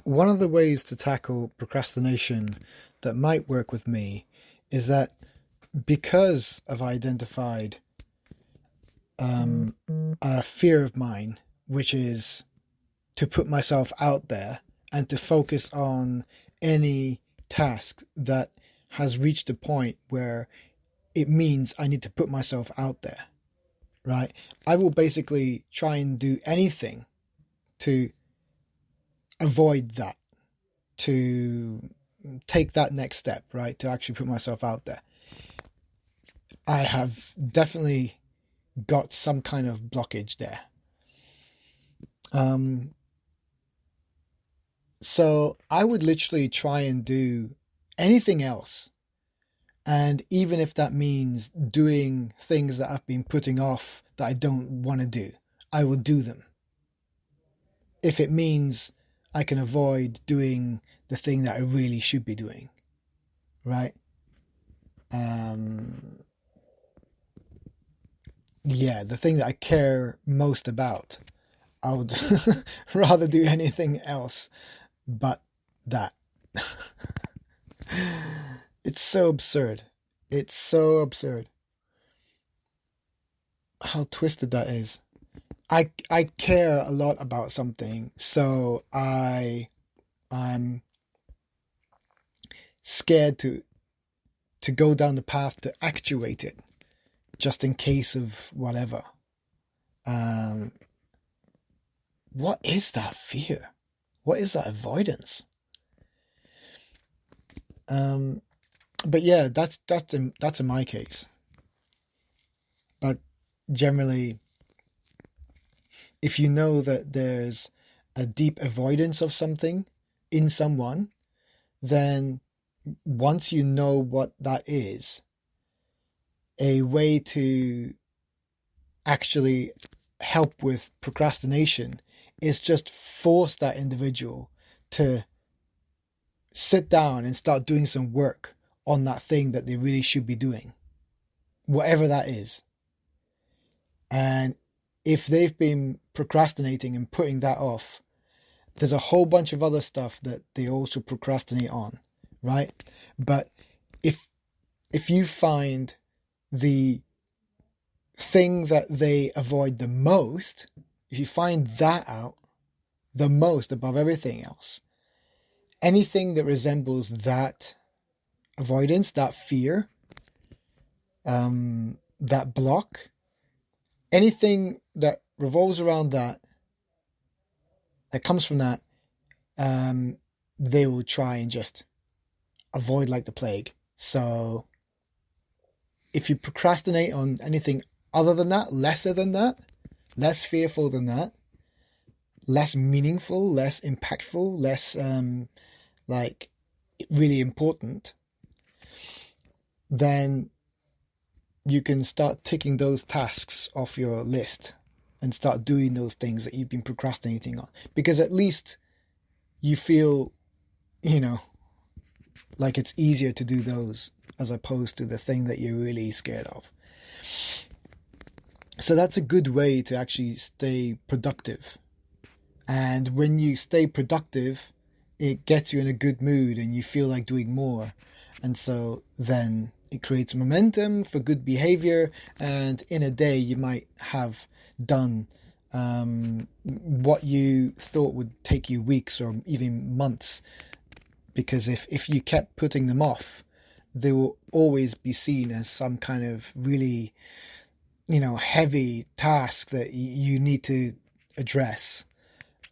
One of the ways to tackle procrastination that might work with me is that because I've identified a fear of mine, which is to put myself out there and to focus on any task that has reached a point where it means I need to put myself out there, right? I will basically try and do anything to avoid that, to take that next step, right? To actually put myself out there. I have definitely got some kind of blockage there. So I would literally try and do anything else. And even if that means doing things that I've been putting off that I don't want to do, I will do them. If it means I can avoid doing the thing that I really should be doing, right? Yeah, the thing that I care most about, I would rather do anything else but that. It's so absurd. It's so absurd how twisted that is. I care a lot about something, so I'm scared to go down the path to actuate it, just in case of whatever. What is that fear? What is that avoidance? But yeah, that's in my case. But generally, if you know that there's a deep avoidance of something in someone, then once you know what that is, a way to actually help with procrastination is just force that individual to sit down and start doing some work on that thing that they really should be doing, whatever that is. And if they've been procrastinating and putting that off, there's a whole bunch of other stuff that they also procrastinate on, right? But if you find the thing that they avoid the most, if you find that out the most above everything else, anything that resembles that avoidance, that fear, that block, anything that revolves around that comes from that, they will try and just avoid like the plague. So if you procrastinate on anything other than that, lesser than that, less fearful than that, less meaningful, less impactful, less like really important, then you can start ticking those tasks off your list and start doing those things that you've been procrastinating on. Because at least you feel, like it's easier to do those as opposed to the thing that you're really scared of. So that's a good way to actually stay productive. And when you stay productive, it gets you in a good mood and you feel like doing more. And so then it creates momentum for good behavior. And in a day, you might have done what you thought would take you weeks or even months. Because if you kept putting them off, they will always be seen as some kind of really, heavy task that you need to address.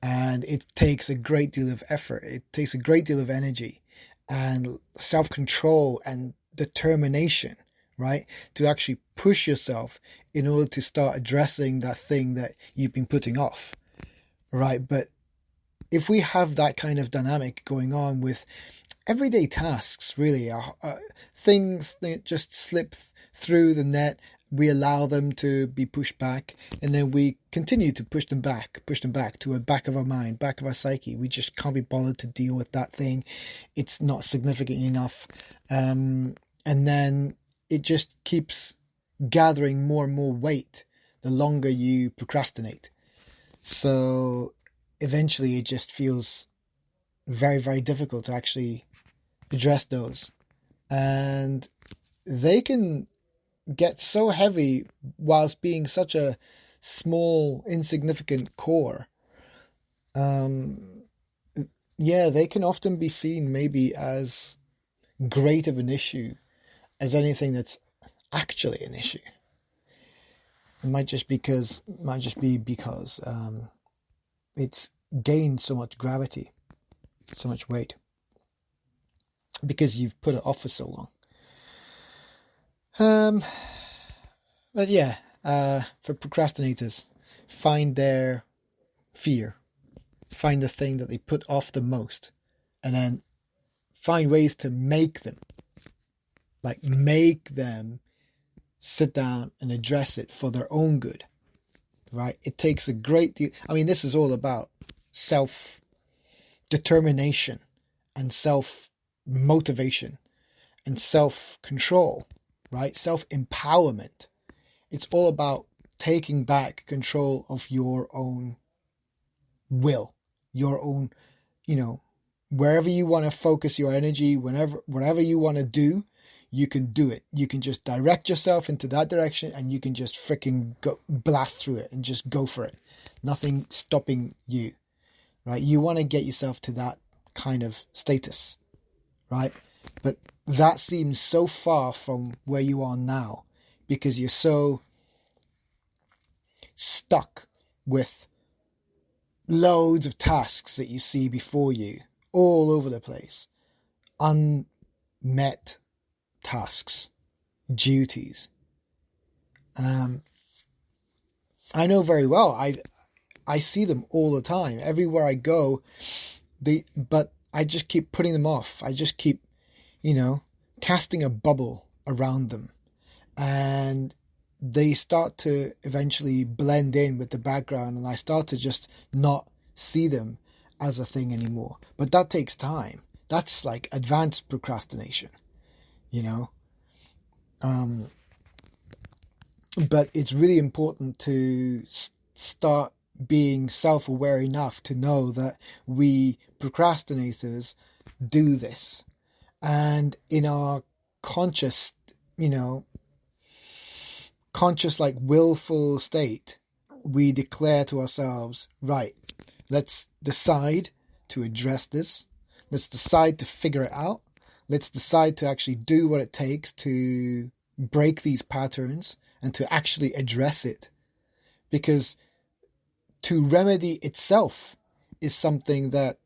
And it takes a great deal of effort. It takes a great deal of energy and self-control and determination, right? To actually push yourself in order to start addressing that thing that you've been putting off, right? But if we have that kind of dynamic going on with everyday tasks, really, things that just slip through the net, we allow them to be pushed back, and then we continue to push them back to the back of our mind, back of our psyche. We just can't be bothered to deal with that thing. It's not significant enough. And then it just keeps gathering more and more weight the longer you procrastinate. So eventually it just feels very, very difficult to actually address those. And they can get so heavy whilst being such a small, insignificant core. Yeah, they can often be seen maybe as great of an issue as anything that's actually an issue. It might just be because it's gained so much gravity, so much weight, because you've put it off for so long. But yeah, for procrastinators, find their fear, find the thing that they put off the most, and then find ways to make them sit down and address it for their own good, right? It takes a great deal. I mean, this is all about self-determination and self-motivation and self-control, right? Self-empowerment. It's all about taking back control of your own will, your own, wherever you want to focus your energy, whatever you want to do, you can do it. You can just direct yourself into that direction and you can just freaking go blast through it and just go for it. Nothing stopping you, right? You want to get yourself to that kind of status, right? But that seems so far from where you are now because you're so stuck with loads of tasks that you see before you all over the place, unmet tasks, duties. I know very well. I see them all the time. Everywhere I go, but I just keep putting them off. I just keep, casting a bubble around them, and they start to eventually blend in with the background, and I start to just not see them as a thing anymore. But that takes time. That's like advanced procrastination. But it's really important to start being self-aware enough to know that we procrastinators do this. And in our conscious like willful state, we declare to ourselves, right, let's decide to address this. Let's decide to figure it out. Let's decide to actually do what it takes to break these patterns and to actually address it. Because to remedy itself is something that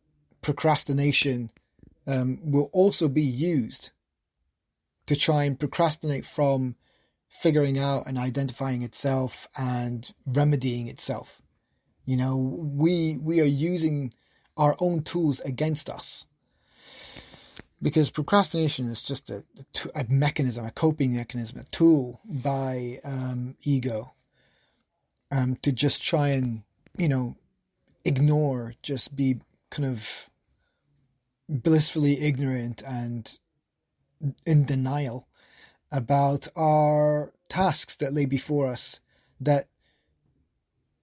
procrastination will also be used to try and procrastinate from figuring out and identifying itself and remedying itself. We are using our own tools against us. Because procrastination is just a mechanism, a coping mechanism, a tool by ego to just try and, ignore, just be kind of blissfully ignorant and in denial about our tasks that lay before us that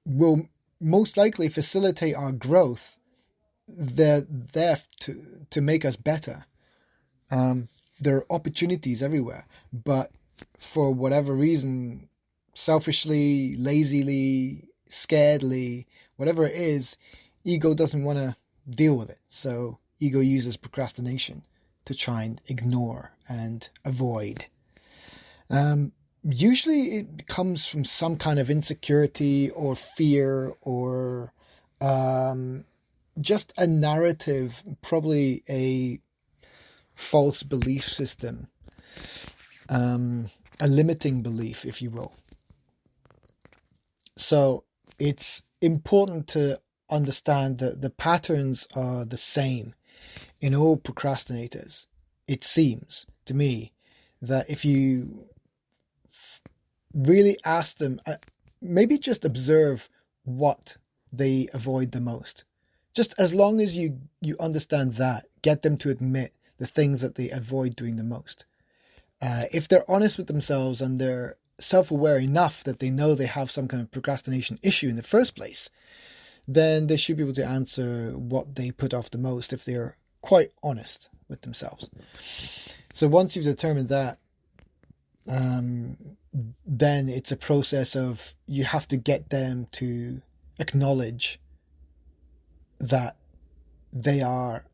will most likely facilitate our growth. They're there to make us better. There are opportunities everywhere, but for whatever reason, selfishly, lazily, scaredly, whatever it is, ego doesn't want to deal with it. So ego uses procrastination to try and ignore and avoid. Usually it comes from some kind of insecurity or fear or just a narrative, probably a false belief system, a limiting belief, if you will. So it's important to understand that the patterns are the same in all procrastinators. It seems to me that if you really ask them, maybe just observe what they avoid the most. Just as long as you understand that, get them to admit the things that they avoid doing the most. If they're honest with themselves and they're self-aware enough that they know they have some kind of procrastination issue in the first place, then they should be able to answer what they put off the most if they're quite honest with themselves. So once you've determined that, then it's a process of you have to get them to acknowledge that they are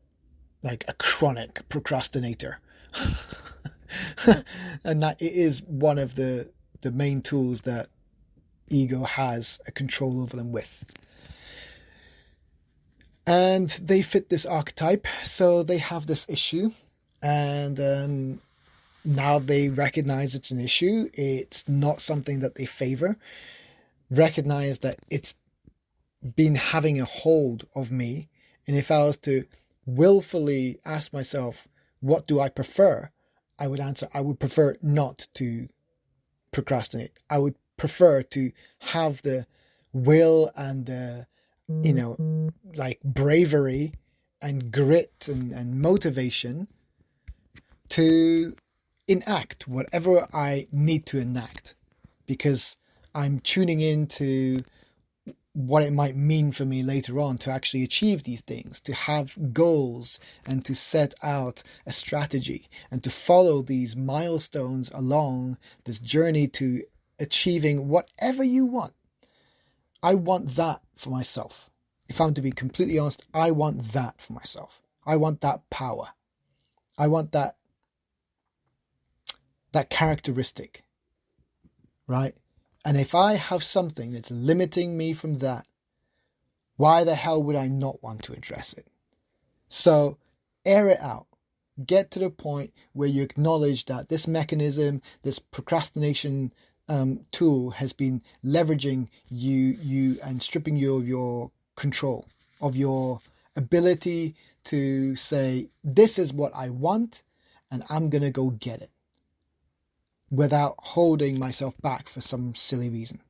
like a chronic procrastinator. And that it is one of the main tools that ego has a control over them with. And they fit this archetype, so they have this issue, and now they recognize it's an issue. It's not something that they favor. Recognize that it's been having a hold of me, and if I was to willfully ask myself, what do I prefer? I would answer, I would prefer not to procrastinate. I would prefer to have the will and the, like bravery and grit and motivation to enact whatever I need to enact, because I'm tuning into what it might mean for me later on to actually achieve these things, to have goals and to set out a strategy and to follow these milestones along this journey to achieving whatever you want. I want that for myself. If I'm to be completely honest, I want that for myself. I want that power. I want that characteristic, right? And if I have something that's limiting me from that, why the hell would I not want to address it? So air it out. Get to the point where you acknowledge that this mechanism, this procrastination tool has been leveraging you and stripping you of your control, of your ability to say, this is what I want and I'm going to go get it, without holding myself back for some silly reason,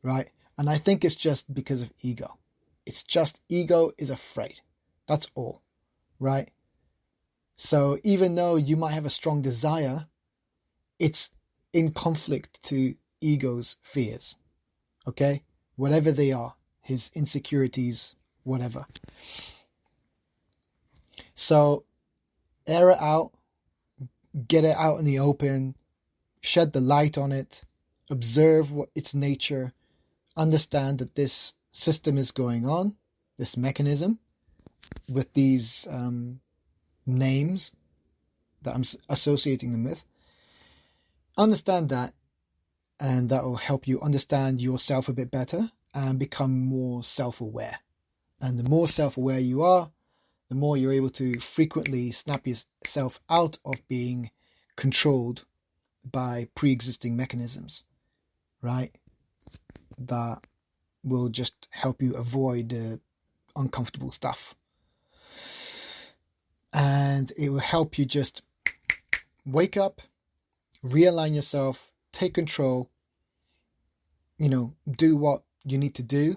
right? And I think it's just because of ego. It's just ego is afraid. That's all, right? So even though you might have a strong desire, it's in conflict to ego's fears, okay? Whatever they are, his insecurities, whatever. So air it out, get it out in the open, shed the light on it, observe what its nature, understand that this system is going on, this mechanism, with these names that I'm associating them with. Understand that, and that will help you understand yourself a bit better and become more self-aware. And the more self-aware you are, the more you're able to frequently snap yourself out of being controlled by pre-existing mechanisms, right? That will just help you avoid uncomfortable stuff. And it will help you just wake up, realign yourself, take control, do what you need to do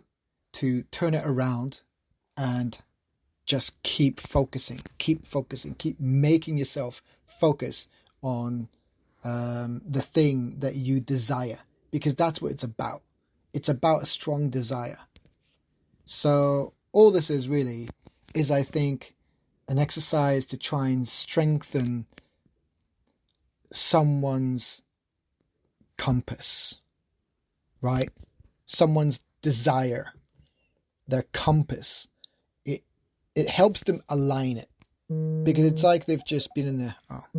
to turn it around, and just keep focusing, keep making yourself focus on the thing that you desire, because that's what it's about. It's about a strong desire. So all this is really is, I think, an exercise to try and strengthen someone's compass, right? Someone's desire, their compass. It helps them align it, because it's like they've just been in the